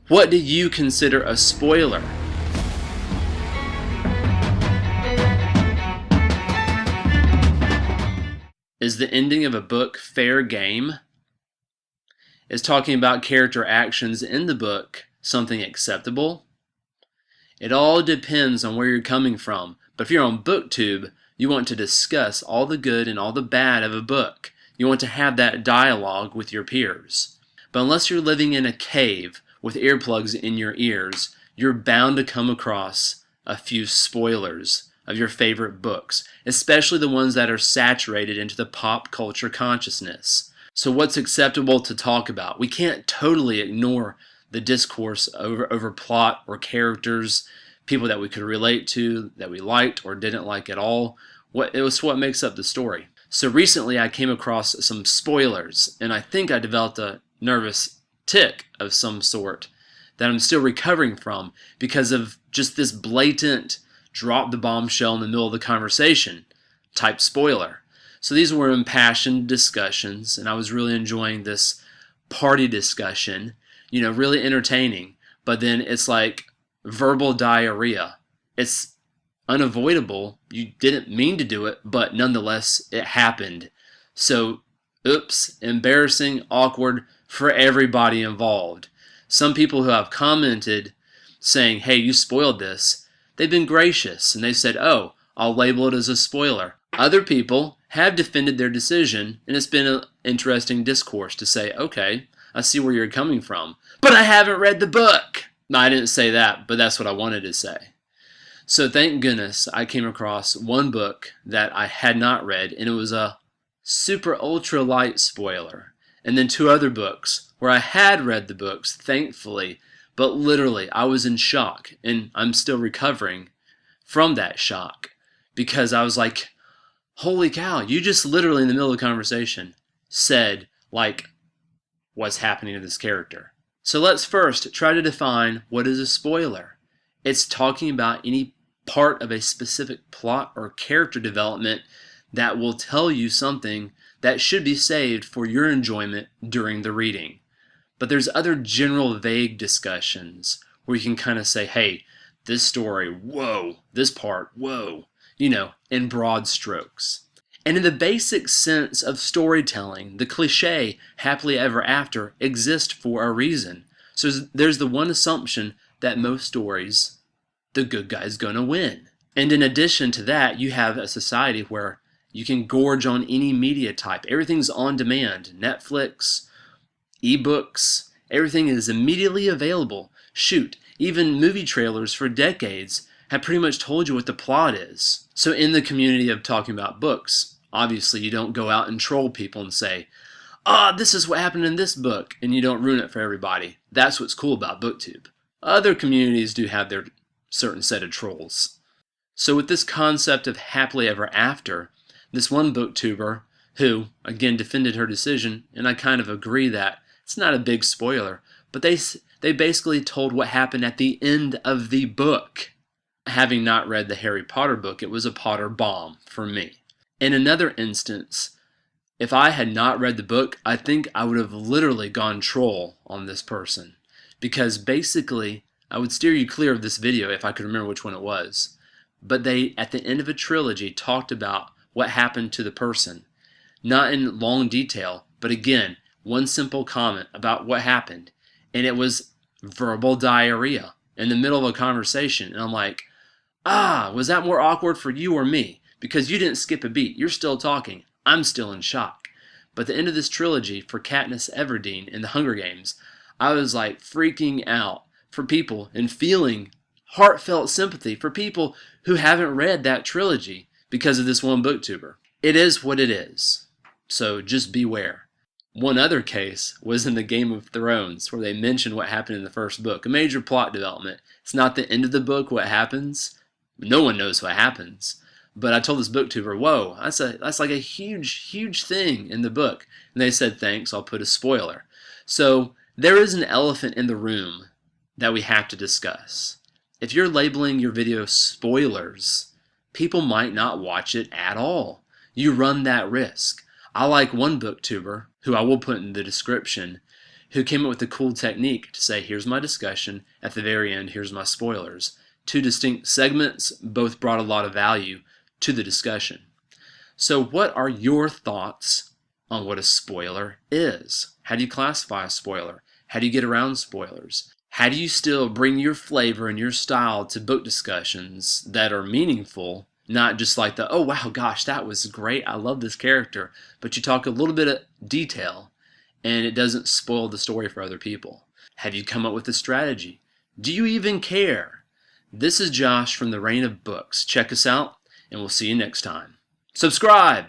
What do you consider a spoiler? Is the ending of a book fair game? Is talking about character actions in the book something acceptable? It all depends on where you're coming from, but if you're on BookTube, you want to discuss all the good and all the bad of a book. You want to have that dialogue with your peers. But unless you're living in a cave with earplugs in your ears, you're bound to come across a few spoilers of your favorite books, especially the ones that are saturated into the pop culture consciousness. So what's acceptable to talk about? We can't totally ignore the discourse over plot or characters, people that we could relate to, that we liked or didn't like at all. It was what makes up the story. So recently I came across some spoilers, and I think I developed a nervous tic of some sort that I'm still recovering from because of just this blatant drop the bombshell in the middle of the conversation type spoiler. So these were impassioned discussions, and I was really enjoying this party discussion, really entertaining. But then it's like verbal diarrhea. It's unavoidable. You didn't mean to do it, but nonetheless it happened. So oops, embarrassing, awkward for everybody involved. Some people who have commented saying, hey, you spoiled this, they've been gracious and they said, oh, I'll label it as a spoiler. Other people have defended their decision, and it's been an interesting discourse to say, okay, I see where you're coming from, but I haven't read the book. No, I didn't say that, but that's what I wanted to say. So thank goodness I came across one book that I had not read, and it was a super ultra light spoiler. And then two other books where I had read the books, thankfully, but literally I was in shock, and I'm still recovering from that shock because I was like, holy cow, you just literally in the middle of the conversation said what's happening to this character. So let's first try to define what is a spoiler. It's talking about any part of a specific plot or character development that will tell you something that should be saved for your enjoyment during the reading. But there's other general vague discussions where you can kind of say, hey, this story, whoa, this part, whoa, in broad strokes. And in the basic sense of storytelling, the cliche happily ever after exists for a reason. So there's the one assumption that most stories, the good guy's gonna win. And in addition to that, you have a society where you can gorge on any media type. Everything's on demand. Netflix, ebooks, everything is immediately available. Shoot, even movie trailers for decades have pretty much told you what the plot is. So in the community of talking about books, obviously you don't go out and troll people and say, this is what happened in this book, and you don't ruin it for everybody. That's what's cool about BookTube. Other communities do have their certain set of trolls. So with this concept of happily ever after, this one booktuber who, again, defended her decision, and I kind of agree that it's not a big spoiler, but they basically told what happened at the end of the book. Having not read the Harry Potter book, it was a Potter bomb for me. In another instance, if I had not read the book, I think I would have literally gone troll on this person. Because basically, I would steer you clear of this video if I could remember which one it was. But they, at the end of a trilogy, talked about what happened to the person. Not in long detail, but again, one simple comment about what happened. And it was verbal diarrhea in the middle of a conversation. And I'm like, was that more awkward for you or me? Because you didn't skip a beat. You're still talking. I'm still in shock. But the end of this trilogy for Katniss Everdeen in the Hunger Games, I was like freaking out for people and feeling heartfelt sympathy for people who haven't read that trilogy because of this one booktuber. It is what it is. So just beware. One other case was in the Game of Thrones where they mentioned what happened in the first book. A major plot development. It's not the end of the book what happens. No one knows what happens. But I told this booktuber, whoa, that's like a huge thing in the book. And they said, thanks, I'll put a spoiler. So there is an elephant in the room that we have to discuss. If you're labeling your video spoilers, people might not watch it at all. You run that risk. I like one booktuber, who I will put in the description, who came up with a cool technique to say, here's my discussion, at the very end, here's my spoilers. Two distinct segments, both brought a lot of value to the discussion. So what are your thoughts on what a spoiler is? How do you classify a spoiler? How do you get around spoilers? How do you still bring your flavor and your style to book discussions that are meaningful, not just like the, oh wow, gosh, that was great, I love this character, but you talk a little bit of detail and it doesn't spoil the story for other people? Have you come up with a strategy? Do you even care? This is Josh from the Reign of Books. Check us out, and we'll see you next time. Subscribe!